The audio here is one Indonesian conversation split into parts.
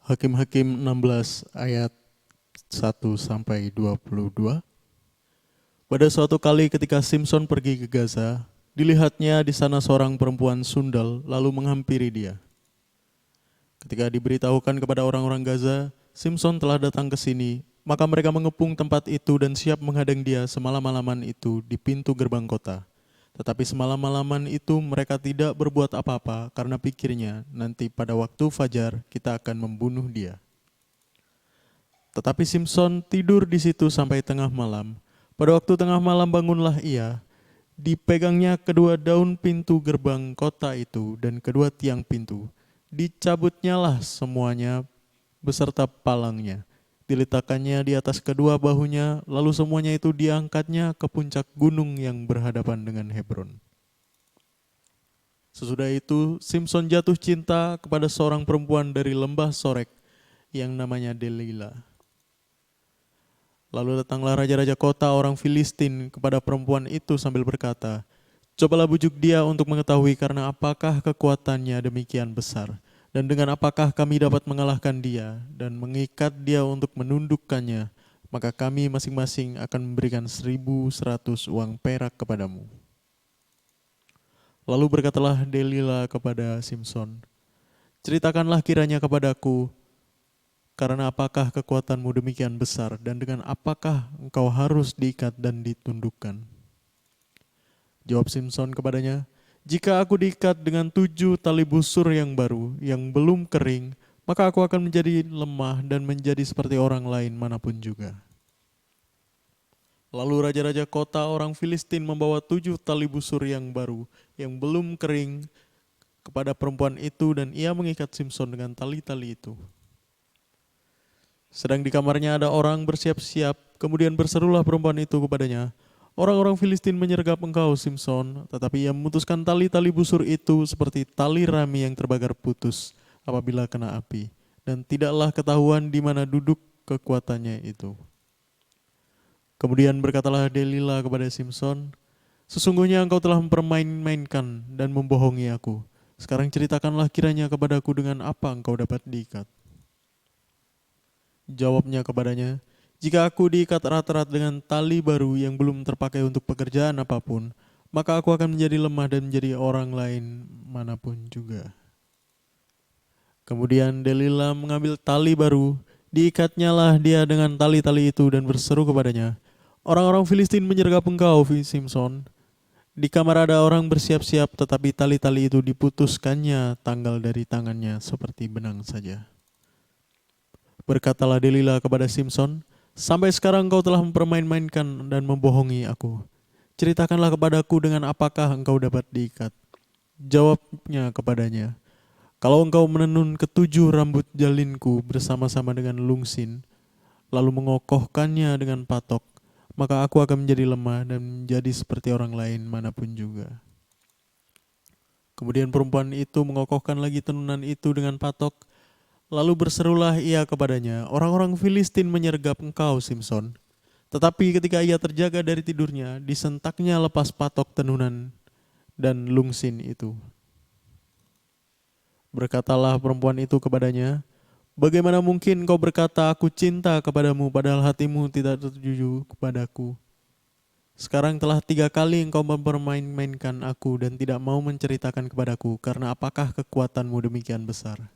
Hakim-Hakim 16 ayat 1-22. Pada suatu kali ketika Simson pergi ke Gaza, dilihatnya di sana seorang perempuan sundal lalu menghampiri dia. Ketika diberitahukan kepada orang-orang Gaza, Simson telah datang ke sini, maka mereka mengepung tempat itu dan siap menghadang dia semalam-malaman itu di pintu gerbang kota. Tetapi semalam-malaman itu mereka tidak berbuat apa-apa karena pikirnya nanti pada waktu fajar kita akan membunuh dia. Tetapi Simson tidur di situ sampai tengah malam. Pada waktu tengah malam bangunlah ia, dipegangnya kedua daun pintu gerbang kota itu dan kedua tiang pintu. Dicabutnyalah semuanya beserta palangnya. Diletakkannya di atas kedua bahunya, lalu semuanya itu diangkatnya ke puncak gunung yang berhadapan dengan Hebron. Sesudah itu, Simson jatuh cinta kepada seorang perempuan dari lembah Sorek yang namanya Delila. Lalu datanglah raja-raja kota orang Filistin kepada perempuan itu sambil berkata, "Cobalah bujuk dia untuk mengetahui karena apakah kekuatannya demikian besar, dan dengan apakah kami dapat mengalahkan dia dan mengikat dia untuk menundukkannya, maka kami masing-masing akan memberikan 1.100 uang perak kepadamu." Lalu berkatalah Delila kepada Simson, "Ceritakanlah kiranya kepadaku, karena apakah kekuatanmu demikian besar dan dengan apakah engkau harus diikat dan ditundukkan?" Jawab Simson kepadanya, "Jika aku diikat dengan 7 tali busur yang baru, yang belum kering, maka aku akan menjadi lemah dan menjadi seperti orang lain manapun juga." Lalu raja-raja kota orang Filistin membawa 7 tali busur yang baru, yang belum kering kepada perempuan itu dan ia mengikat Simson dengan tali-tali itu. Sedang di kamarnya ada orang bersiap-siap, kemudian berserulah perempuan itu kepadanya, "Orang-orang Filistin menyergap engkau, Simson." Tetapi ia memutuskan tali-tali busur itu seperti tali rami yang terbakar putus apabila kena api. Dan tidaklah ketahuan di mana duduk kekuatannya itu. Kemudian berkatalah Delila kepada Simson, "Sesungguhnya engkau telah mempermain-mainkan dan membohongi aku. Sekarang ceritakanlah kiranya kepadaku dengan apa engkau dapat diikat." Jawabnya kepadanya, "Jika aku diikat erat-erat dengan tali baru yang belum terpakai untuk pekerjaan apapun, maka aku akan menjadi lemah dan menjadi orang lain manapun juga." Kemudian Delila mengambil tali baru, diikatnyalah dia dengan tali-tali itu dan berseru kepadanya, "Orang-orang Filistin menyergap engkau, Simson." Di kamar ada orang bersiap-siap, tetapi tali-tali itu diputuskannya tanggal dari tangannya seperti benang saja. Berkatalah Delila kepada Simson, "Sampai sekarang kau telah mempermain-mainkan dan membohongi aku. Ceritakanlah kepadaku dengan apakah engkau dapat diikat." Jawabnya kepadanya, "Kalau engkau menenun 7 rambut jalinku bersama-sama dengan lungsin, lalu mengokohkannya dengan patok, maka aku akan menjadi lemah dan menjadi seperti orang lain manapun juga." Kemudian perempuan itu mengokohkan lagi tenunan itu dengan patok. Lalu berserulah ia kepadanya, "Orang-orang Filistin menyergap engkau, Simson." Tetapi ketika ia terjaga dari tidurnya, disentaknya lepas patok tenunan dan lungsin itu. Berkatalah perempuan itu kepadanya, "Bagaimana mungkin kau berkata aku cinta kepadamu padahal hatimu tidak tertuju kepadaku? Sekarang telah 3 kali engkau mempermain-mainkan aku dan tidak mau menceritakan kepadaku, karena apakah kekuatanmu demikian besar?"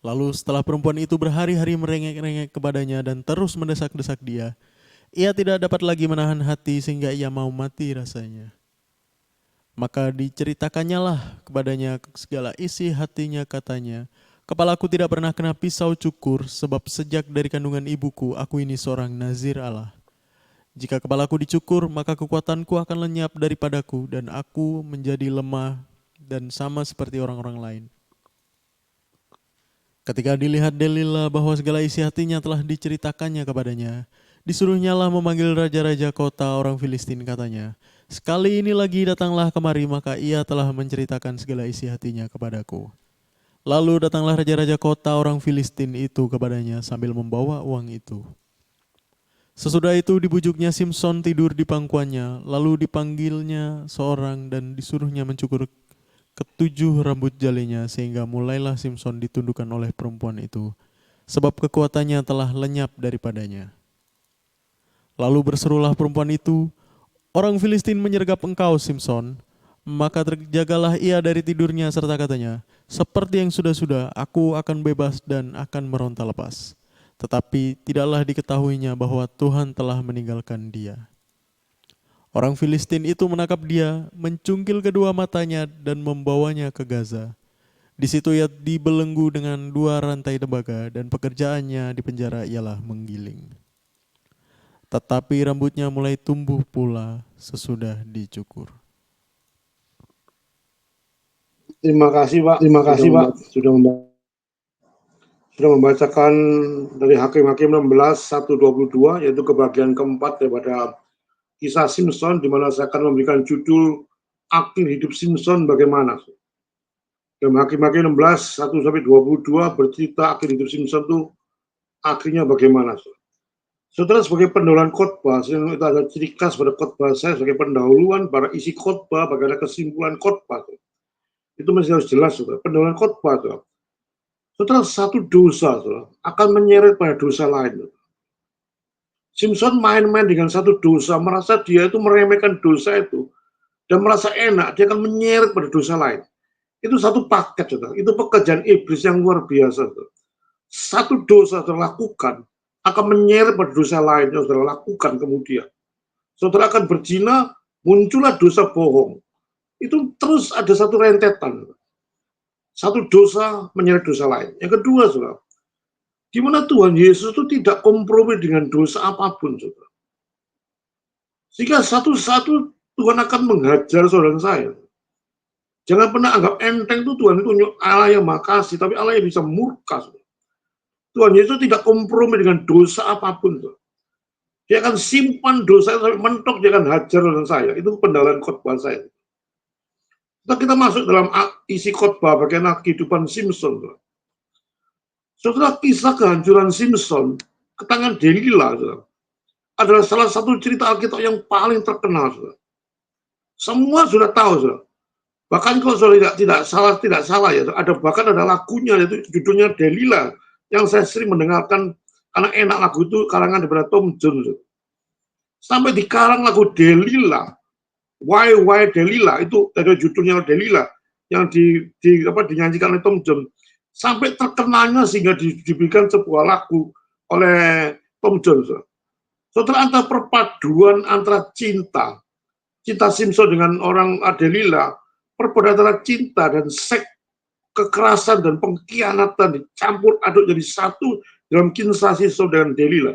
Lalu setelah perempuan itu berhari-hari merengek-rengek kepadanya dan terus mendesak-desak dia, ia tidak dapat lagi menahan hati sehingga ia mau mati rasanya. Maka diceritakannya lah kepadanya segala isi hatinya, katanya, "Kepalaku tidak pernah kena pisau cukur, sebab sejak dari kandungan ibuku aku ini seorang nazir Allah. Jika kepalaku dicukur, maka kekuatanku akan lenyap daripadaku dan aku menjadi lemah dan sama seperti orang-orang lain." Ketika dilihat Delila bahwa segala isi hatinya telah diceritakannya kepadanya, disuruhnyalah memanggil raja-raja kota orang Filistin, katanya, "Sekali ini lagi datanglah kemari, maka ia telah menceritakan segala isi hatinya kepadaku." Lalu datanglah raja-raja kota orang Filistin itu kepadanya sambil membawa uang itu. Sesudah itu dibujuknya Simson tidur di pangkuannya, lalu dipanggilnya seorang dan disuruhnya mencukur ketujuh rambut jalinya sehingga mulailah Simson ditundukkan oleh perempuan itu, sebab kekuatannya telah lenyap daripadanya. Lalu berserulah perempuan itu, "Orang Filistin menyergap engkau, Simson." Maka terjagalah ia dari tidurnya serta katanya, "Seperti yang sudah-sudah, aku akan bebas dan akan meronta lepas." Tetapi tidaklah diketahuinya bahwa Tuhan telah meninggalkan dia. Orang Filistin itu menangkap dia, mencungkil kedua matanya dan membawanya ke Gaza. Di situ ia dibelenggu dengan dua rantai tembaga dan pekerjaannya di penjara ialah menggiling. Tetapi rambutnya mulai tumbuh pula sesudah dicukur. Terima kasih Pak, sudah membacakan dari Hakim-Hakim 16, 1-22, yaitu kebagian keempat daripada kisah Simson, di mana saya akan memberikan judul akhir hidup Simson bagaimana. Dalam Hakim-Hakim 16, 1-22 bercerita akhir hidup Simson itu akhirnya bagaimana. Saudara, sebagai pendahuluan khotbah, itu ada ciri khas pada khotbah saya sebagai pendahuluan, pada isi khotbah, bagaimana kesimpulan khotbah. Itu masih harus jelas, saudara. Pendahuluan khotbah, saudara. Saudara, satu dosa, saudara, akan menyeret pada dosa lain. Simpson main-main dengan satu dosa, merasa dia itu meremehkan dosa itu, dan merasa enak, dia akan menyeret pada dosa lain. Itu satu paket, saudara. Itu pekerjaan iblis yang luar biasa, saudara. Satu dosa saudara lakukan, akan menyeret pada dosa lain yang saudara lakukan kemudian. Saudara akan berzina, muncullah dosa bohong. Itu terus ada satu rentetan. Satu dosa menyeret dosa lain. Yang kedua, saudara, di mana Tuhan Yesus itu tidak kompromi dengan dosa apapun, saudara. Sehingga satu-satu Tuhan akan menghajar saudara saya. Jangan pernah anggap enteng itu Tuhan itu Allah yang makasih, tapi Allah yang bisa murka, saudara. Tuhan Yesus tidak kompromi dengan dosa apapun, saudara. Dia akan simpan dosa sampai mentok, dia akan hajar saudara saya. Itu pendahuluan khotbah saya. Setelah kita masuk dalam isi khotbah bagian kehidupan Simson, saudara. Saudara, kisah kehancuran Simson ke tangan Delila, saudara, adalah salah satu cerita Alkitab yang paling terkenal, saudara. Semua sudah tahu, saudara. Bahkan kalau saudara tidak salah ya, bahkan ada lagunya, yaitu judulnya Delila, yang saya sering mendengarkan karena enak lagu itu karangan daripada Tom Jones. Sampai dikarang lagu Delila, Why Delila, itu dari judulnya Delila yang dinyanyikan oleh Tom Jones. Sampai terkenalnya sehingga diberikan sebuah lagu oleh Tom Jones. Saudara, antara perpaduan antara cinta Simpson dengan orang Delila, perpaduan antara cinta dan seks, kekerasan dan pengkhianatan dicampur aduk jadi satu dalam kisah Simpson dengan Delila.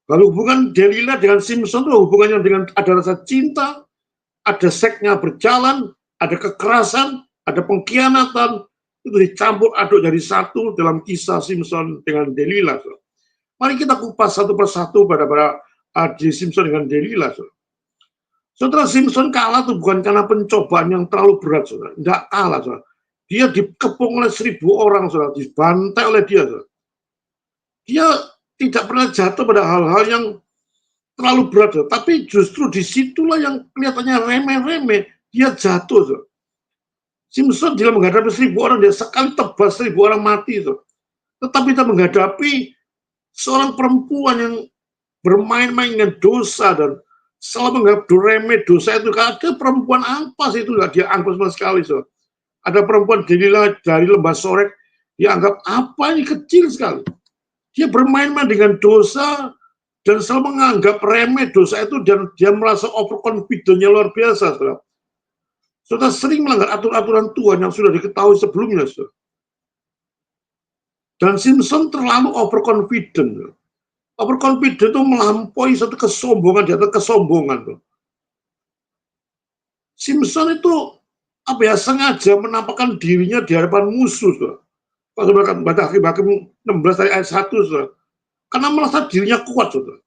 Lalu hubungan Delila dengan Simpson itu hubungannya dengan ada rasa cinta, ada seksnya berjalan, ada kekerasan, ada pengkhianatan, itu dicampur aduk jadi satu dalam kisah Simpson dengan Delila. Mari kita kupas satu persatu pada Simpson dengan Delila. Saudara, Simpson kalah itu bukan karena pencobaan yang terlalu berat, saudara. Tidak kalah, saudara. Dia dikepung oleh 1.000 orang, saudara. Dibantai oleh dia, saudara. Dia tidak pernah jatuh pada hal-hal yang terlalu berat, saudara. Tapi justru disitulah yang kelihatannya remeh-remeh, dia jatuh, saudara. Simpson dalam menghadapi 1.000 orang, dia sekali tebas 1.000 orang mati, saudara. Tetapi kita menghadapi seorang perempuan yang bermain-main dengan dosa dan selalu menganggap remeh dosa itu. Ada perempuan apa sih itu, dia anggap sama sekali, saudara. Ada perempuan Delila dari lembah Sorek, dia anggap apa ini kecil sekali. Dia bermain-main dengan dosa dan selalu menganggap remeh dosa itu, dan dia merasa overconfident-nya luar biasa, saudara. Saudara sering melanggar aturan-aturan Tuhan yang sudah diketahui sebelumnya, saudara. Dan Simpson terlalu overconfident. Overconfident itu melampaui satu kesombongan di atas kesombongan. Simpson itu sengaja menampakkan dirinya di hadapan musuh, saudara. Kalau baca Hakim-Hakim 16 dari ayat 1, saudara. Karena merasa dirinya kuat, saudara.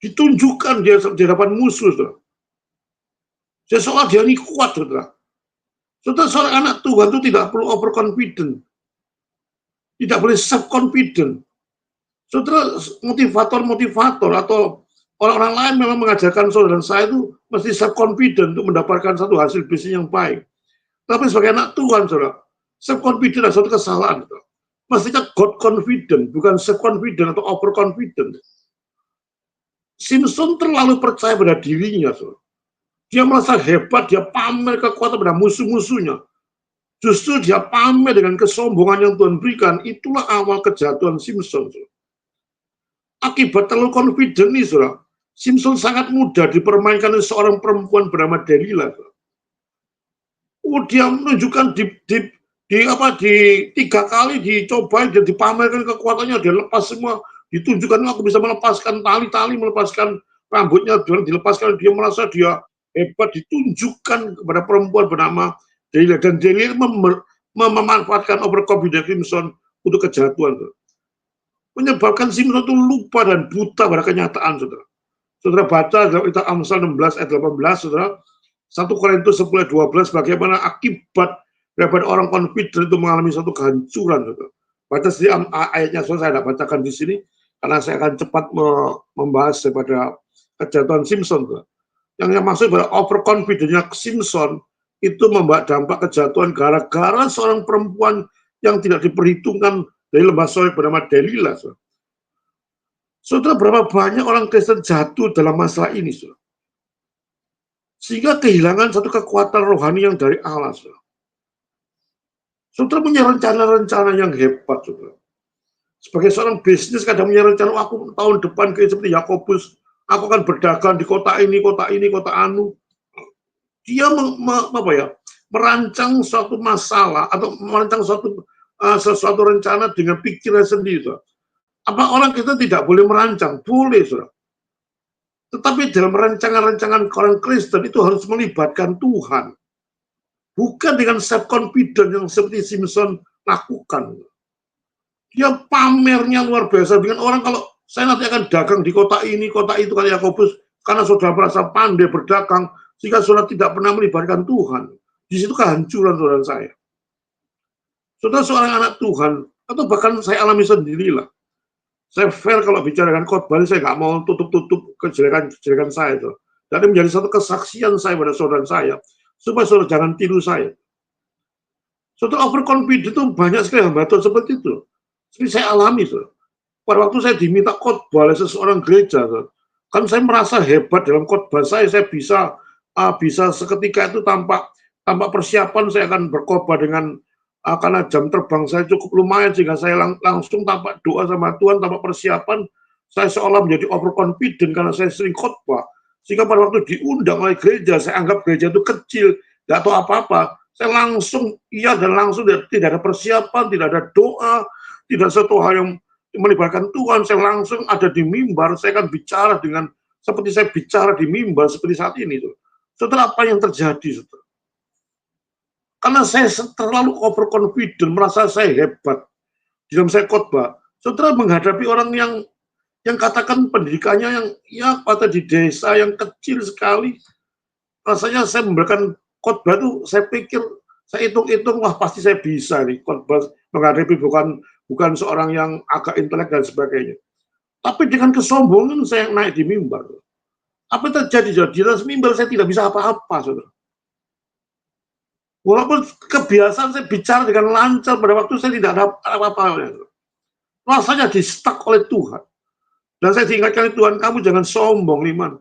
Ditunjukkan dia di hadapan musuh, saudara. Seolah dia ini kuat, saudara. Saudara, seorang anak Tuhan itu tidak perlu overconfident. Tidak boleh self-confident. Saudara, motivator atau orang-orang lain memang mengajarkan saudara dan saya itu mesti self-confident untuk mendapatkan satu hasil bisnis yang baik. Tapi sebagai anak Tuhan, saudara, self-confident adalah suatu kesalahan. Saudara. Mestinya God confident, bukan self-confident atau overconfident. Simpson terlalu percaya pada dirinya, saudara. Dia merasa hebat, dia pamer kekuatan pada musuh-musuhnya. Justru dia pamer dengan kesombongan yang Tuhan berikan, itulah awal kejatuhan Simpson. Saudara. Akibat terlalu confident nih, saudara, Simpson sangat mudah dipermainkan oleh seorang perempuan bernama Delilah. Saudara. Dia menunjukkan di 3 kali dicoba dan dipamerkan kekuatannya, dia lepas semua, ditunjukkan aku bisa melepaskan tali-tali, melepaskan rambutnya, dilepaskan, dia merasa dia hebat, ditunjukkan kepada perempuan bernama Delilah, dan Delilah memanfaatkan overconfidence Simpson untuk kejatuhan, menyebabkan Simpson itu lupa dan buta pada kenyataan, saudara. Saudara baca dalam kitab Amsal 16 ayat 18, saudara, 1 Korintus 10 ayat 12, bagaimana akibat daripada orang confident itu mengalami suatu kehancuran. Saudara. Baca sendiri ayatnya, saudara, saya tidak bacakan di sini, karena saya akan cepat membahas daripada kejatuhan Simpson. Saudara. Yang maksud adalah overconfident-nya Simpson itu membawa dampak kejatuhan gara-gara seorang perempuan yang tidak diperhitungkan dari lembah Soek bernama Delilah. Saudara. Saudara, berapa banyak orang Kristen jatuh dalam masalah ini, saudara? Sehingga kehilangan satu kekuatan rohani yang dari Allah, saudara. Saudara punya rencana-rencana yang hebat, saudara. Sebagai seorang bisnis, kadang punya rencana, aku tahun depan kayak seperti Yakobus, aku akan berdagang di kota ini, kota anu. Dia merancang suatu masalah atau merancang sesuatu rencana dengan pikiran sendiri, saudara. Apa orang kita tidak boleh merancang? Boleh, saudara. Tetapi dalam rancangan-rancangan orang Kristen itu harus melibatkan Tuhan. Bukan dengan self-confident yang seperti Simpson lakukan. Dia pamernya luar biasa. Dengan orang kalau saya nanti akan dagang di kota ini, kota itu, kata Yakobus, karena saudara merasa pandai berdagang, sehingga saudara tidak pernah melibatkan Tuhan. Di situ kehancuran saudara saya. Saudara seorang anak Tuhan, atau bahkan saya alami sendirilah. Saya fair kalau bicara dengan khotbah, saya nggak mau tutup-tutup kejelekan saya. Itu. Dan ini menjadi satu kesaksian saya pada saudara saya, supaya saudara jangan tiru saya. Saudara overconfident itu banyak sekali hambatan seperti itu. Seperti saya alami. Saudara. Pada waktu saya diminta khotbah oleh seseorang gereja, saudara. Kan saya merasa hebat dalam khotbah saya bisa seketika itu tanpa persiapan saya akan berkhotbah dengan karena jam terbang saya cukup lumayan sehingga saya langsung tanpa doa sama Tuhan, tanpa persiapan, saya seolah menjadi overconfident karena saya sering khotbah. Sehingga pada waktu diundang oleh gereja, saya anggap gereja itu kecil, tidak tahu apa-apa. Saya langsung iya dan langsung tidak ada persiapan, tidak ada doa, tidak satu hal yang melibatkan Tuhan. Saya langsung ada di mimbar, saya akan bicara dengan seperti saya bicara di mimbar seperti saat ini. Saudara, apa yang terjadi, saudara? Karena saya terlalu overconfident, merasa saya hebat. Di dalam saya khotbah, saudara menghadapi orang yang katakan pendidikannya yang ya pada di desa yang kecil sekali. Rasanya saya memberikan khotbah itu, saya pikir, saya hitung-hitung, wah pasti saya bisa nih khotbah menghadapi bukan seorang yang agak intelek dan sebagainya. Tapi dengan kesombongan saya naik di mimbar. Apa yang terjadi? Di atas mimbar saya tidak bisa apa-apa, saudara. Walaupun kebiasaan saya bicara dengan lancar, pada waktu saya tidak ada apa-apa. Rasanya di-stuck oleh Tuhan. Dan saya diingatkan oleh Tuhan, kamu jangan sombong, Liman.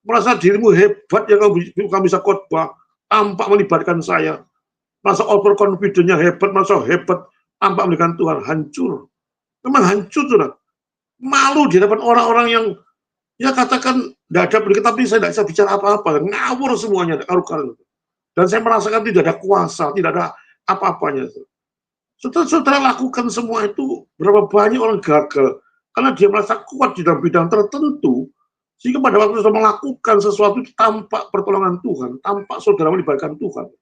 Merasa dirimu hebat yang kamu bisa khotbah tanpa melibatkan saya. Merasa overconfident-nya hebat, merasa hebat tanpa melibatkan Tuhan. Hancur. Memang hancur, saudara. Malu di hadapan orang-orang yang ya katakan tidak ada pendidikan, tapi saya tidak bisa bicara apa-apa. Ngawur semuanya, karu-karu. Dan saya merasakan tidak ada kuasa, tidak ada apa-apanya. Saudara lakukan semua itu, berapa banyak orang gagal. Karena dia merasa kuat di dalam bidang tertentu, sehingga pada waktu saudara melakukan sesuatu tanpa pertolongan Tuhan, tanpa saudara melibatkan Tuhan.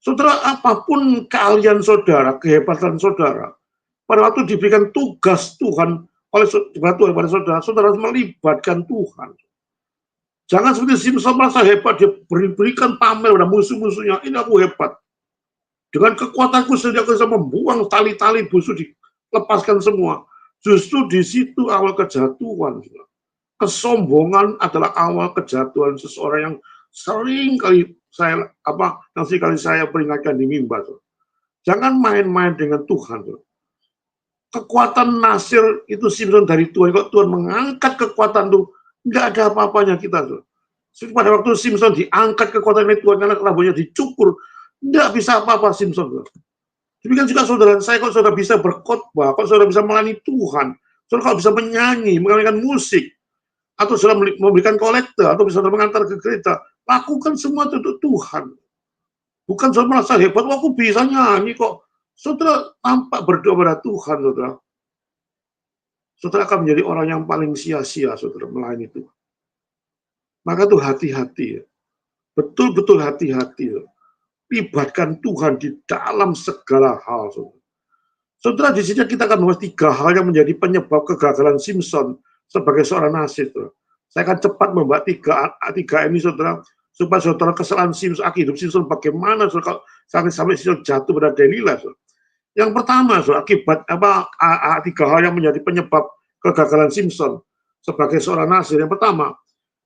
Saudara, apapun keahlian saudara, kehebatan saudara, pada waktu diberikan tugas Tuhan oleh Tuhan pada saudara, saudara harus melibatkan Tuhan. Jangan seperti Simpson merasa hebat, dia berikan pamer pada musuh-musuhnya, ini aku hebat. Dengan kekuatanku sendiri aku bisa membuang tali-tali busuk, dilepaskan semua. Justru di situ awal kejatuhan. Kesombongan adalah awal kejatuhan seseorang yang sering kali yang sekali saya peringatkan di mimbar. Jangan main-main dengan Tuhan. Kekuatan Nasir itu Simpson dari Tuhan. Kalau Tuhan mengangkat kekuatan itu, nggak ada apa-apanya kita. Pada waktu Simpson diangkat kekuatan oleh Tuhan karena rambutnya dicukur, nggak bisa apa-apa Simpson. Demikian juga saudara saya, kalau saudara bisa berkhotbah, kalau saudara bisa melayani Tuhan, saudara kalau bisa menyanyi, mengamalkan musik, atau saudara memberikan kolektor, atau saudara mengantar ke gereja, lakukan semua itu untuk Tuhan. Bukan saudara merasa hebat, aku bisa nyanyi kok. Saudara tampak berdoa pada Tuhan, saudara. Saudara akan menjadi orang yang paling sia-sia, saudara, melayani Tuhan. Maka tuh hati-hati, betul-betul hati-hati. Libatkan Tuhan di dalam segala hal, saudara. Saudara, di sini kita akan membahas 3 hal yang menjadi penyebab kegagalan Simpson sebagai seorang Nasir. Saya akan cepat membahas tiga ini, saudara, supaya saudara kesalahan Simpson, hidup Simpson bagaimana, saudara, sampai Simpson jatuh pada Delilah. Saudara. Yang pertama, saudara, akibat 3 hal yang menjadi penyebab kegagalan Simpson sebagai seorang Nasir. Yang pertama,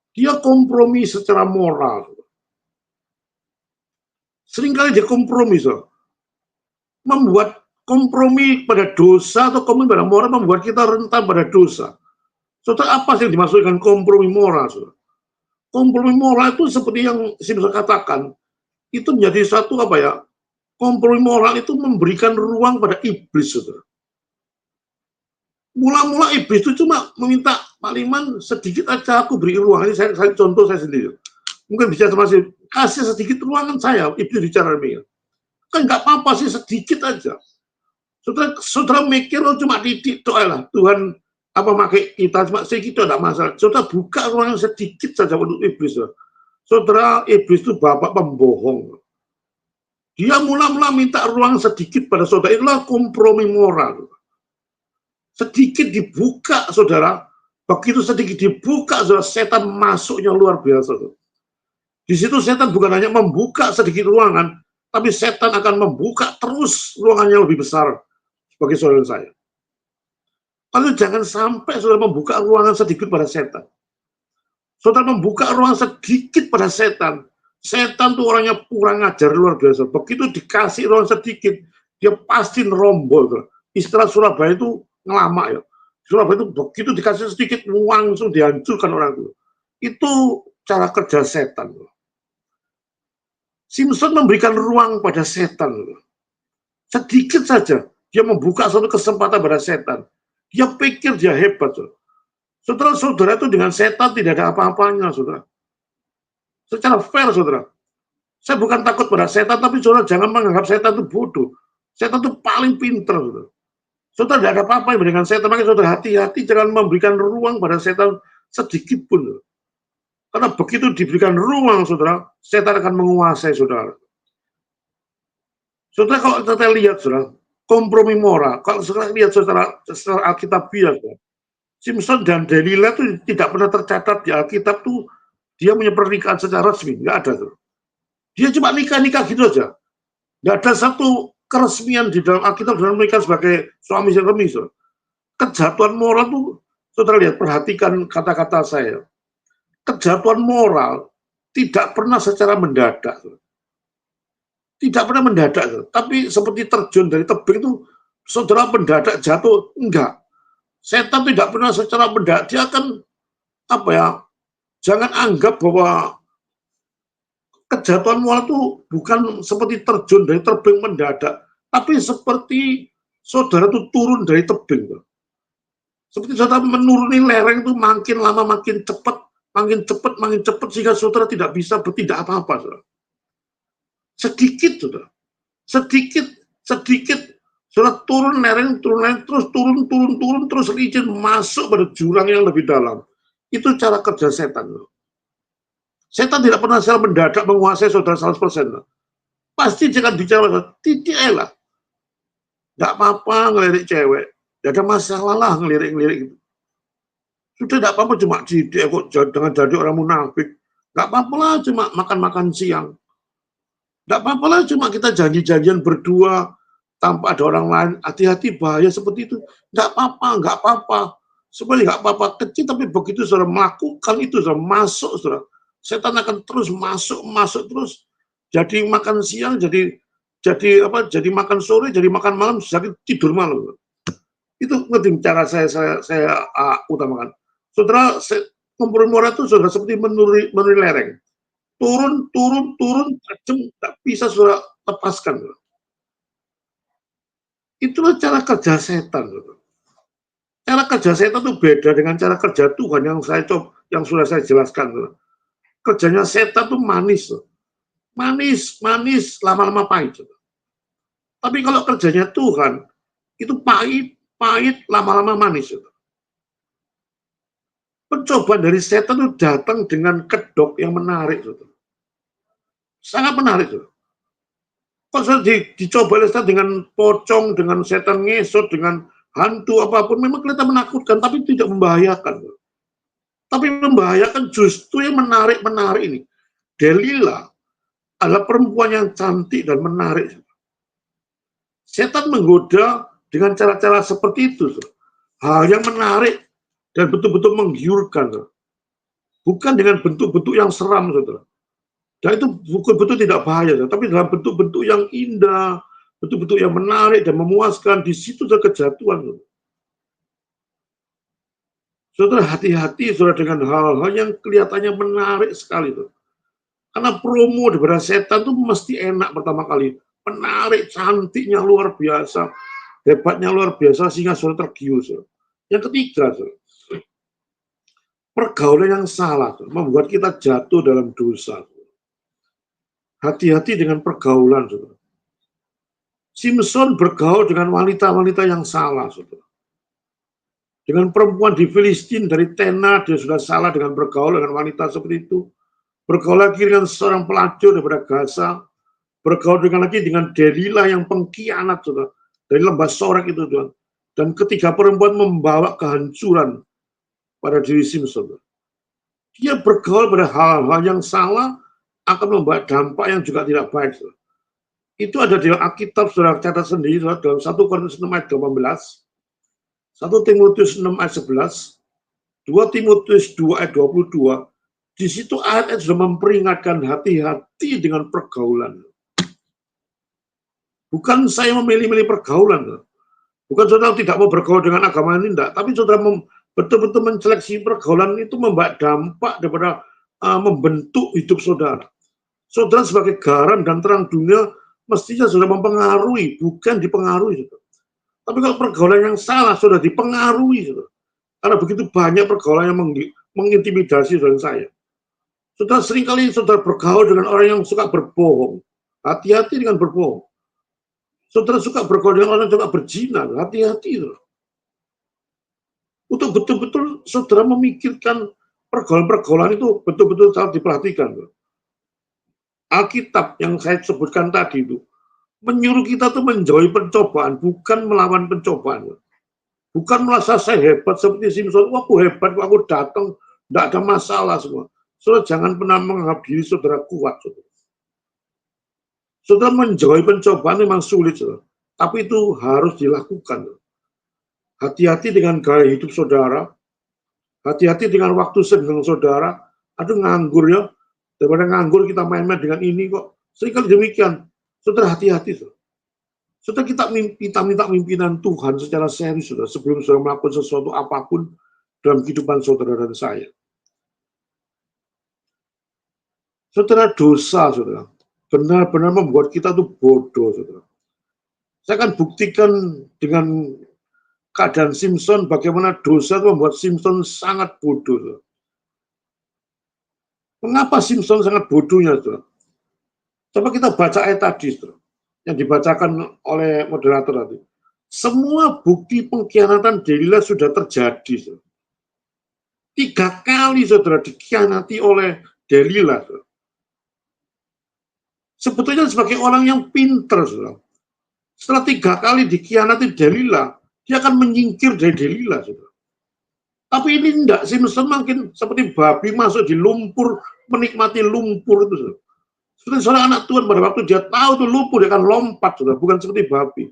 dia kompromi secara moral. Seringkali dia kompromi, saudara. Membuat kompromi pada dosa atau kompromi pada moral membuat kita rentan pada dosa. Saudara, apa yang dimaksud dengan kompromi moral? Saudara? Kompromi moral itu seperti yang Simpson katakan, itu menjadi satu kompromi moral itu memberikan ruang pada iblis. Saudara. Mula-mula iblis itu cuma meminta Pak Liman sedikit aja aku beri ruang. Ini saya contoh saya sendiri. Mungkin bisa masih kasih sedikit ruangan saya, iblis bicara demikian. Kan nggak apa-apa sih, sedikit aja. Saudara mikir cuma titik doa lah Tuhan pakai kita cuma sedikit tidak masalah. Saudara buka ruangan sedikit saja untuk iblis. Saudara, iblis itu bapak pembohong. Dia mula-mula minta ruang sedikit pada saudara, itulah kompromi moral. Sedikit dibuka, saudara. Begitu sedikit dibuka, saudara, setan masuknya luar biasa. Saudara. Di situ setan bukan hanya membuka sedikit ruangan, tapi setan akan membuka terus ruangan yang lebih besar. Bagi saudara saya. Lalu jangan sampai saudara membuka ruangan sedikit pada setan. Saudara membuka ruangan sedikit pada setan. Setan tuh orangnya kurang ajar luar biasa. Begitu dikasih ruangan sedikit, dia pasti nerombol. Istilah Surabaya itu ngelama ya. Surabaya itu begitu dikasih sedikit, langsung dihancurkan orang itu. Itu cara kerja setan. Simpson memberikan ruang pada setan. Sedikit saja. Dia membuka suatu kesempatan pada setan. Dia pikir dia hebat. Saudara-saudara itu dengan setan tidak ada apa-apanya, saudara. Secara fair, saudara. Saya bukan takut pada setan, tapi saudara jangan menganggap setan itu bodoh. Setan itu paling pintar, saudara. Saudara tidak ada apa-apa dengan setan, makanya saudara hati-hati jangan memberikan ruang pada setan sedikit pun. Saudara. Karena begitu diberikan ruang, saudara, setan akan menguasai saudara. Saudara kalau kita lihat, saudara, kompromi moral. Kalau sekarang lihat secara Alkitabiah, Simpson dan Delilah itu tidak pernah tercatat di Alkitab tuh dia punya pernikahan secara resmi, nggak ada tuh. Dia cuma nikah-nikah gitu aja. Nggak ada satu keresmian di dalam Alkitab dalam menikah sebagai suami istri. Kejatuhan moral tuh, saudara lihat, perhatikan kata-kata saya. Kejatuhan moral tidak pernah secara mendadak. Tidak pernah mendadak, tapi seperti terjun dari tebing itu, saudara mendadak jatuh, enggak. Setan tidak pernah secara mendadak, dia akan, jangan anggap bahwa kejatuhan moral itu bukan seperti terjun dari tebing mendadak, tapi seperti saudara itu turun dari tebing. Seperti saudara menuruni lereng itu makin lama makin cepat, sehingga saudara tidak bisa bertindak apa-apa, saudara. Sedikit, saudara. Sedikit, saudara turun lereng, terus turun, terus licin masuk pada jurang yang lebih dalam. Itu cara kerja setan. Setan tidak pernah secara mendadak menguasai saudara 100%. Pasti jangan bicara, titik lah. Nggak apa-apa ngelirik cewek. Nggak ada masalah lah ngelirik itu. Sudah nggak apa-apa cuma dengan jadi orang munafik. Nggak apa-apa lah cuma makan-makan siang. Nggak apa-apa lah cuma kita janji-janjian berdua tanpa ada orang lain. Hati-hati bahaya seperti itu. Nggak apa-apa. Sebenarnya nggak apa-apa kecil, tapi begitu saudara melakukan itu, saudara masuk, saudara. Setan akan terus masuk terus. Jadi makan siang, jadi makan sore, jadi makan malam, jadi tidur malam. Itu penting cara saya utamakan. Saudara, kompor murah itu sudah seperti menuri lereng. Turun, turun, turun, tajam, tak bisa saudara lepaskan. Itulah cara kerja setan. Cara kerja setan itu beda dengan cara kerja Tuhan yang sudah saya jelaskan. Kerjanya setan itu manis. Manis, manis, lama-lama pahit. Tapi kalau kerjanya Tuhan, itu pahit, pahit, lama-lama manis. Pencobaan dari setan itu datang dengan kedok yang menarik. Sangat menarik. Kalau sudah dicoba oleh setan dengan pocong, dengan setan ngesot, dengan hantu apapun, memang kelihatan menakutkan, tapi tidak membahayakan. Tapi membahayakan justru yang menarik ini. Delila adalah perempuan yang cantik dan menarik. Setan menggoda dengan cara-cara seperti itu. Hal yang menarik dan betul-betul menggiurkan. Bukan dengan bentuk-bentuk yang seram. Dan itu betul-betul tidak bahaya. Tapi dalam bentuk-bentuk yang indah, bentuk-bentuk yang menarik dan memuaskan, di situ ada kejatuhan. Saudara, hati-hati saudara dengan hal-hal yang kelihatannya menarik sekali. Karena promo daripada setan itu mesti enak pertama kali. Menarik, cantiknya luar biasa, hebatnya luar biasa, sehingga saudara tergiur. Yang ketiga, pergaulan yang salah membuat kita jatuh dalam dosa. Hati-hati dengan pergaulan, saudara. Simpson bergaul dengan wanita-wanita yang salah, saudara. Dengan perempuan di Filistin dari Tena, dia sudah salah dengan bergaul dengan wanita seperti itu. Bergaul lagi dengan seorang pelacur daripada Gaza. Bergaul lagi dengan Delila yang pengkhianat, saudara. Dari lembah Sorek itu, Tuhan. Dan ketiga perempuan membawa kehancuran pada diri Simpson. Dia bergaul pada hal-hal yang salah akan membawa dampak yang juga tidak baik. Saudara. Itu ada di Alkitab, saudara catat sendiri, saudara, dalam 1 Korintus 6 ayat 18, 1 Timotius 6 ayat 11, 2 Timotius 2 ayat 22, di situ ayat sudah memperingatkan hati-hati dengan pergaulan. Bukan saya memilih-milih pergaulan. Bukan saudara tidak mau bergaul dengan agama ini, enggak. Tapi saudara betul-betul menyeleksi pergaulan itu membawa dampak daripada membentuk hidup saudara. Saudara sebagai garam dan terang dunia, mestinya sudah mempengaruhi, bukan dipengaruhi. Saudara. Tapi kalau pergaulan yang salah, sudah dipengaruhi. Saudara. Karena begitu banyak pergaulan yang mengintimidasi saudara saya. Saudara seringkali saudara bergaul dengan orang yang suka berbohong. Hati-hati dengan berbohong. Saudara suka bergaul dengan orang yang suka berzina. Hati-hati. Untuk betul-betul saudara memikirkan pergaulan-pergaulan itu betul-betul harus diperhatikan. Alkitab yang saya sebutkan tadi itu menyuruh kita tuh menjauhi pencobaan, bukan melawan pencobaan. Bukan merasa saya hebat seperti Simpson, wah aku hebat, aku datang, tidak ada masalah semua. Saudara jangan pernah menganggap diri saudara kuat. Saudara, saudara menjauhi pencobaan memang sulit, saudara. Tapi itu harus dilakukan. Hati-hati dengan gaya hidup saudara, hati-hati dengan waktu senggang saudara. Aduh nganggur ya, daripada nganggur kita main-main dengan ini kok. Seringkali demikian. Saudara hati-hati. Saudara kita minta pimpinan Tuhan secara serius, saudara, sebelum saudara melakukan sesuatu apapun dalam kehidupan saudara dan saya. Saudara, dosa, saudara, benar-benar membuat kita tuh bodoh, saudara. Saya akan buktikan dengan keadaan Simpson bagaimana dosa itu membuat Simpson sangat bodoh. Saudara. Mengapa Simpson sangat bodohnya, saudara? Coba kita baca ayat tadi, saudara, yang dibacakan oleh moderator tadi. Semua bukti pengkhianatan Delila sudah terjadi. Saudara. 3 kali, saudara, dikhianati oleh Delila. Saudara. Sebetulnya sebagai orang yang pintar, saudara. Setelah 3 kali dikhianati Delila, dia akan menyingkir dari Delila, saudara. Tapi ini enggak, Simpson makin seperti babi masuk di lumpur, menikmati lumpur itu, saudara. Seperti seorang anak Tuhan pada waktu dia tahu itu lumpur, dia akan lompat, saudara, bukan seperti babi.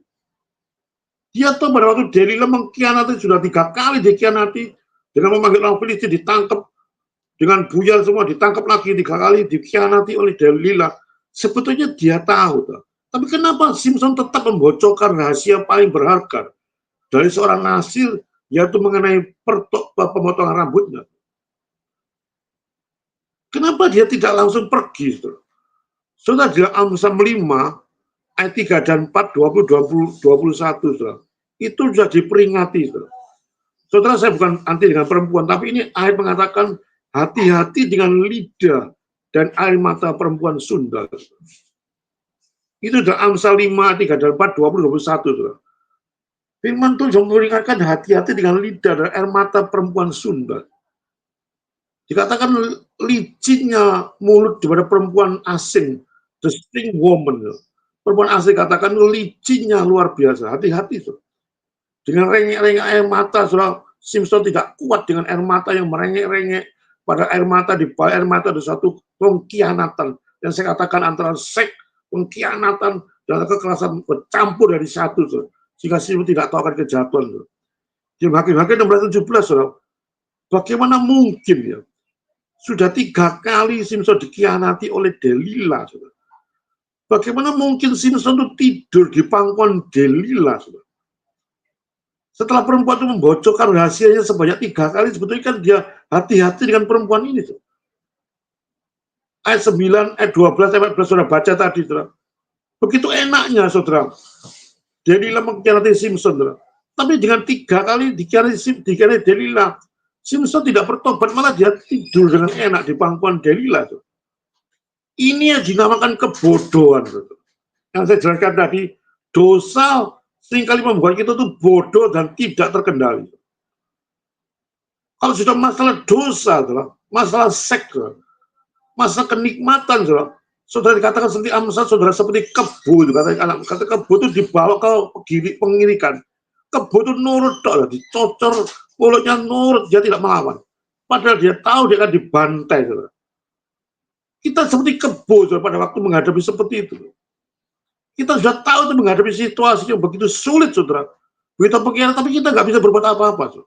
Dia tahu pada waktu Delila mengkhianati, sudah 3 kali dikhianati, dengan memanggil orang Filistin ditangkap, dengan buyar semua ditangkap lagi 3 kali, dikhianati oleh Delila. Sebetulnya dia tahu. Tuh. Tapi kenapa Simpson tetap membocorkan rahasia paling berharga dari seorang Nasir, yaitu mengenai pemotongan rambutnya? Kenapa dia tidak langsung pergi? Saudara, di Al-Musam 5, ayat 3 dan 4, 20, 20, 21, saudara. Itu sudah diperingati. Saudara, saya bukan anti dengan perempuan, tapi ini ayat mengatakan hati-hati dengan lidah dan air mata perempuan Sunda. Itu sudah Amsal 5, 3 dan 4, 20, 21. Saudara. Firman Tuhan mengingatkan hati-hati dengan lidah dan air mata perempuan Sunda. Dikatakan licinnya mulut daripada perempuan asing, the string woman. Perempuan asing katakan licinnya luar biasa. Hati-hati. Dengan rengek-rengek air mata, saudara, Simpson tidak kuat dengan air mata yang merengek-rengek. Pada air mata, di bawah air mata ada satu pengkhianatan. Yang saya katakan antara seks, pengkhianatan, dan kekerasan bercampur dari satu. Saudara. Sehingga Simpson tidak tahu akan kejatuhan. Di Hakim-Hakim 16:17, saudara. Bagaimana mungkin ya? Sudah 3 kali Simpson dikhianati oleh Delila. Saudara. Bagaimana mungkin Simpson itu tidur di pangkuan Delila? Saudara. Setelah perempuan itu membocorkan rahasianya sebanyak 3 kali, sebetulnya kan dia hati-hati dengan perempuan ini. Saudara. Ayat 9, ayat 12, ayat 14, saudara baca tadi. Saudara. Begitu enaknya, saudara. Delila mengkhianati Simpson. Saudara. Tapi dengan 3 kali dikhianati Delila, Simpson tidak bertobat, malah dia tidur dengan enak di pangkuan Delila. Saudara. Ini yang dinamakan kebodohan. Saudara. Yang saya jelaskan tadi, dosa seringkali membuat kita tuh bodoh dan tidak terkendali. Kalau sudah masalah dosa, masalah seks, masalah kenikmatan, saudara dikatakan seperti Amsal, saudara seperti kebo, kata kebo itu dibawa ke pengirikan. Kebo itu nurut, dicocor, mulutnya nurut, dia tidak melawan. Padahal dia tahu dia akan dibantai. Saudara. Kita seperti kebo pada waktu menghadapi seperti itu. Kita sudah tahu itu menghadapi situasi yang begitu sulit, saudara. Begitu pengkhianatan, tapi kita nggak bisa berbuat apa-apa. Saudara.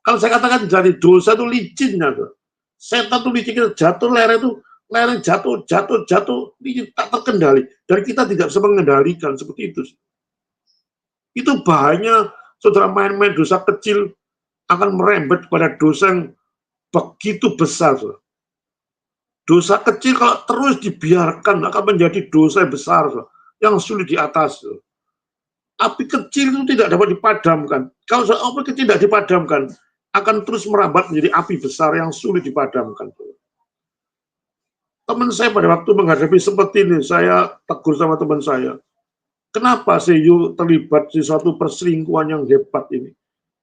Kalau saya katakan dari dosa itu licinnya, saudara. Setan itu licin, kita jatuh, lereng jatuh, licin, tak terkendali. Dan kita tidak bisa mengendalikan seperti itu. Itu bahayanya, saudara, main-main dosa kecil akan merembet pada dosa yang begitu besar. Saudara. Dosa kecil kalau terus dibiarkan akan menjadi dosa yang besar. Saudara. Yang sulit di atas. Api kecil itu tidak dapat dipadamkan. Kalau api kecil tidak dipadamkan, akan terus merambat menjadi api besar yang sulit dipadamkan. Teman saya pada waktu menghadapi seperti ini, saya tegur sama teman saya. Kenapa sih you terlibat di suatu perselingkuhan yang hebat ini?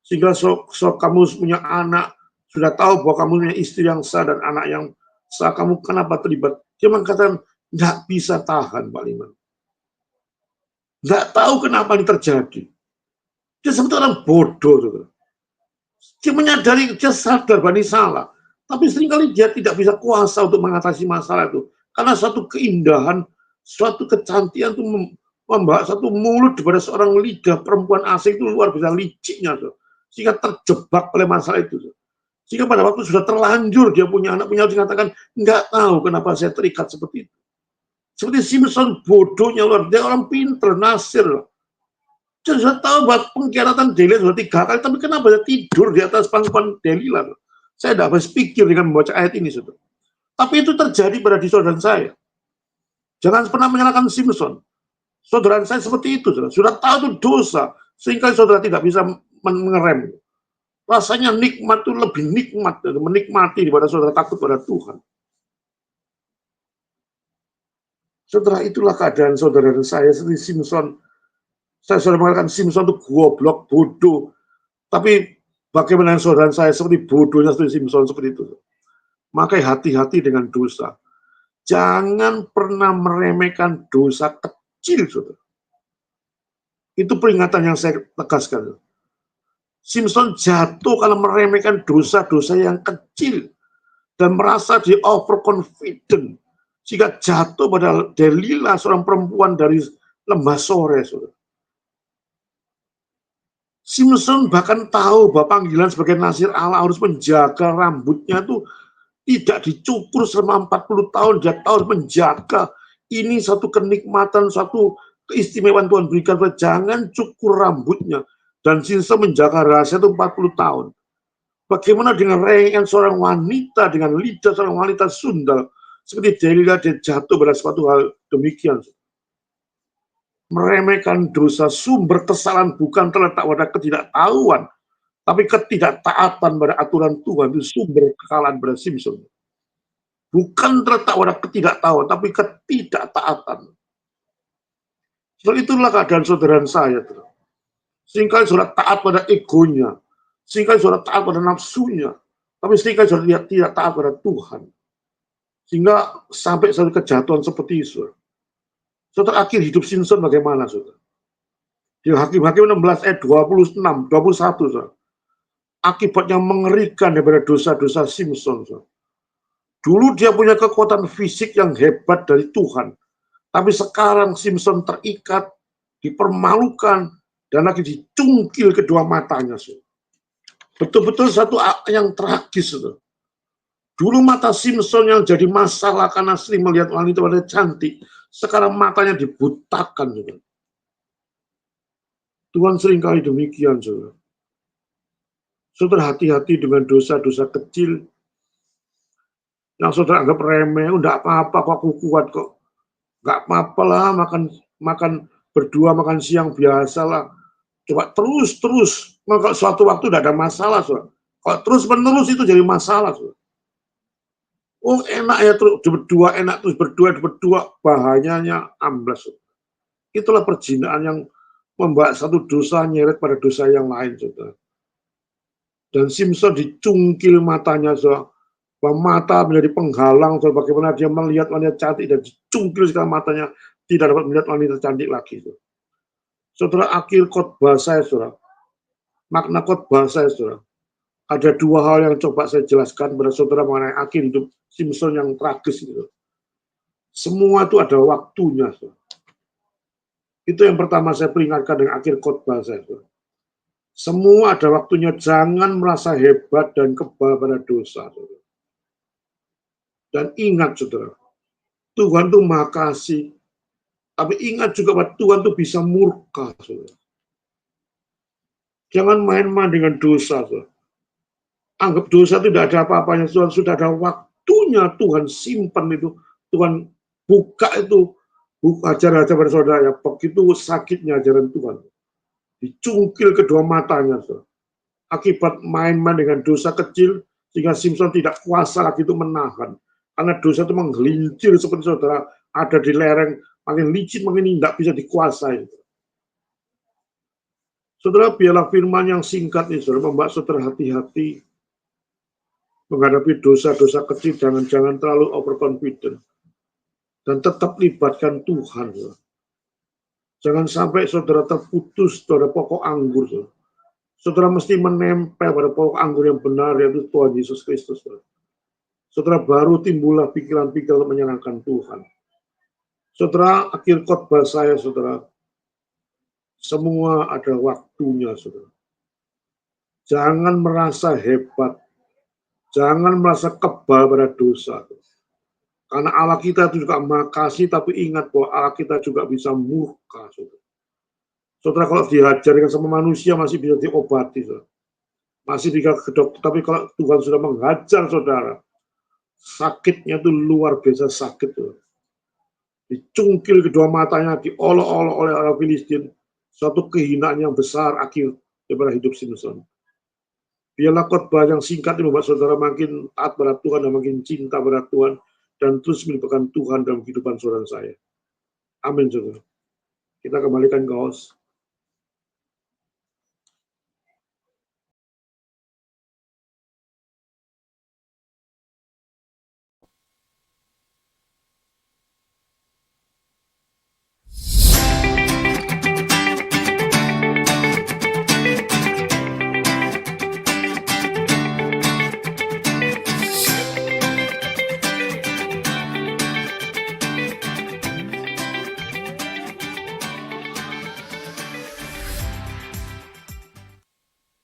Sehingga kamu punya anak, sudah tahu bahwa kamu punya istri yang sah dan anak yang sah, kamu kenapa terlibat? Dia mengatakan, nggak bisa tahan, Pak Liman. Nggak tahu kenapa ini terjadi. Dia sebetulnya orang bodoh. Saudara. Dia menyadari, dia sadar bahwa ini salah. Tapi seringkali dia tidak bisa kuasa untuk mengatasi masalah itu. Karena suatu keindahan, suatu kecantikan itu membawa satu mulut daripada seorang lidah perempuan asing itu luar biasa liciknya. Saudara. Sehingga terjebak oleh masalah itu. Saudara. Sehingga pada waktu sudah terlanjur dia punya anak, punya dikatakan, nggak tahu kenapa saya terikat seperti itu. Seperti Simpson bodohnya luar, dia orang pinter, Nasir. Dia sudah tahu bahwa pengkhianatan Delila sudah 3 kali, tapi kenapa dia tidur di atas pangkuan Delila? Saya tidak habis pikir dengan membaca ayat ini. Saudara. Tapi itu terjadi pada di saudara saya. Jangan pernah menyalahkan Simpson. Saudara saya seperti itu. Saudara. Sudah tahu itu dosa, sehingga saudara tidak bisa mengerem. Rasanya nikmat itu lebih nikmat, menikmati daripada saudara takut pada Tuhan. Saudara, itulah keadaan saudara dan saya seperti Simpson. Saya sudah mengatakan Simpson itu goblok, bodoh. Tapi bagaimana saudara saya seperti bodohnya seperti Simpson seperti itu. Makanya hati-hati dengan dosa. Jangan pernah meremehkan dosa kecil, saudara. Itu peringatan yang saya tegaskan. Simpson jatuh kalau meremehkan dosa-dosa yang kecil. Dan merasa dia overconfident. Jika jatuh pada Delila, seorang perempuan dari lembah sore. Saudara. Simpson bahkan tahu bahwa panggilan sebagai Nasir Allah harus menjaga rambutnya itu tidak dicukur selama 40 tahun. Dia tahu harus menjaga Ini satu kenikmatan, satu keistimewaan Tuhan berikan. Jangan cukur rambutnya. Dan Simpson menjaga rahasia itu 40 tahun. Bagaimana dengan renggan seorang wanita, dengan lidah seorang wanita sundal, seperti Delila, dia jatuh pada suatu hal demikian. Meremehkan dosa, sumber kesalahan bukan terletak pada ketidaktahuan, tapi ketidaktaatan pada aturan Tuhan itu sumber kesalahan pada Simpson. Bukan terletak pada ketidaktahuan, tapi ketidaktaatan. So, itulah keadaan saudara saya. Seringkali saudara taat pada egonya, seringkali saudara taat pada nafsunya, tapi seringkali saudara tidak taat pada Tuhan. Sehingga sampai satu kejatuhan seperti itu. Saudara, akhir hidup Simpson bagaimana, saudara? Di Hakim-Hakim 16 ayat 26, 21, saudara. Akibatnya mengerikan daripada dosa-dosa Simpson, saudara. Dulu dia punya kekuatan fisik yang hebat dari Tuhan. Tapi sekarang Simpson terikat, dipermalukan, dan lagi dicungkil kedua matanya, saudara. Betul-betul satu yang tragis, saudara. Dulu mata Simpson yang jadi masalah karena sering melihat wanita-wanita cantik, sekarang matanya dibutakan. Saudara. Tuhan seringkali demikian, saudara. Saudara, hati-hati dengan dosa-dosa kecil yang saudara anggap remeh. Enggak apa-apa kok, aku kuat kok. Enggak apa-apa lah, makan berdua, makan siang biasa lah. Coba terus, maka suatu waktu tidak ada masalah, saudara. Kalau terus-menerus itu jadi masalah, saudara. Oh, enak ya terus berdua, enak terus berdua, bahayanya amblas. Itulah perzinaan yang membawa satu dosa nyeret pada dosa yang lain, saudara. Dan Simpson dicungkil matanya, saudara. Bahwa mata menjadi penghalang, saudara. Bagaimana dia melihat wanita cantik dan dicungkil sekali matanya, tidak dapat melihat wanita cantik lagi, saudara. Saudara, akhir khotbah saya, saudara. Makna khotbah saya, saudara. Ada dua hal yang coba saya jelaskan kepada saudara mengenai akhir hidup Simpson yang tragis itu. Semua itu ada waktunya. Saudara. Itu yang pertama saya peringatkan dengan akhir khotbah saya. Saudara. Semua ada waktunya, jangan merasa hebat dan kebal pada dosa. Saudara. Dan ingat, saudara, Tuhan itu Maha Kasih. Tapi ingat juga bahwa Tuhan itu bisa murka. Saudara. Jangan main-main dengan dosa. Saudara. Anggap dosa itu tidak ada apa-apanya. Tuhan sudah ada waktunya, Tuhan simpan itu. Tuhan buka itu ajaran pada saudara. Ya, begitu sakitnya ajaran Tuhan. Dicungkil kedua matanya. Saudara. Akibat main-main dengan dosa kecil, sehingga Simpson tidak kuasa lagi itu menahan. Karena dosa itu menggelincir seperti saudara ada di lereng, makin licin, makin tidak bisa dikuasai. Saudara, biarlah firman yang singkat ini, saudara, membuat saudara hati-hati menghadapi dosa-dosa kecil, jangan terlalu overconfident. Dan tetap libatkan Tuhan. Saudara. Jangan sampai saudara terputus pada pokok anggur. Saudara. Saudara mesti menempel pada pokok anggur yang benar, yaitu Tuhan Yesus Kristus. Saudara. Saudara, baru timbullah pikiran-pikiran menyenangkan Tuhan. Saudara, akhir khotbah saya, saudara, semua ada waktunya, saudara. Jangan merasa hebat. Jangan merasa kebal pada dosa. Karena Allah kita itu juga Maha Kasih, tapi ingat bahwa Allah kita juga bisa murka, saudara. Saudara, kalau diajarkan sama manusia masih bisa diobati, saudara. Masih bisa ke dokter, tapi kalau Tuhan sudah menghajar saudara, sakitnya itu luar biasa sakit. Saudara. Dicungkil kedua matanya, diolok-olok oleh orang Filistin, suatu kehinaan yang besar akhir daripada hidup Simpson. Biarlah khotbah yang singkat ini membuat saudara makin taat pada Tuhan dan makin cinta pada Tuhan dan terus melibatkan Tuhan dalam kehidupan saudara saya. Amin, saudara. Kita kembalikan ke host.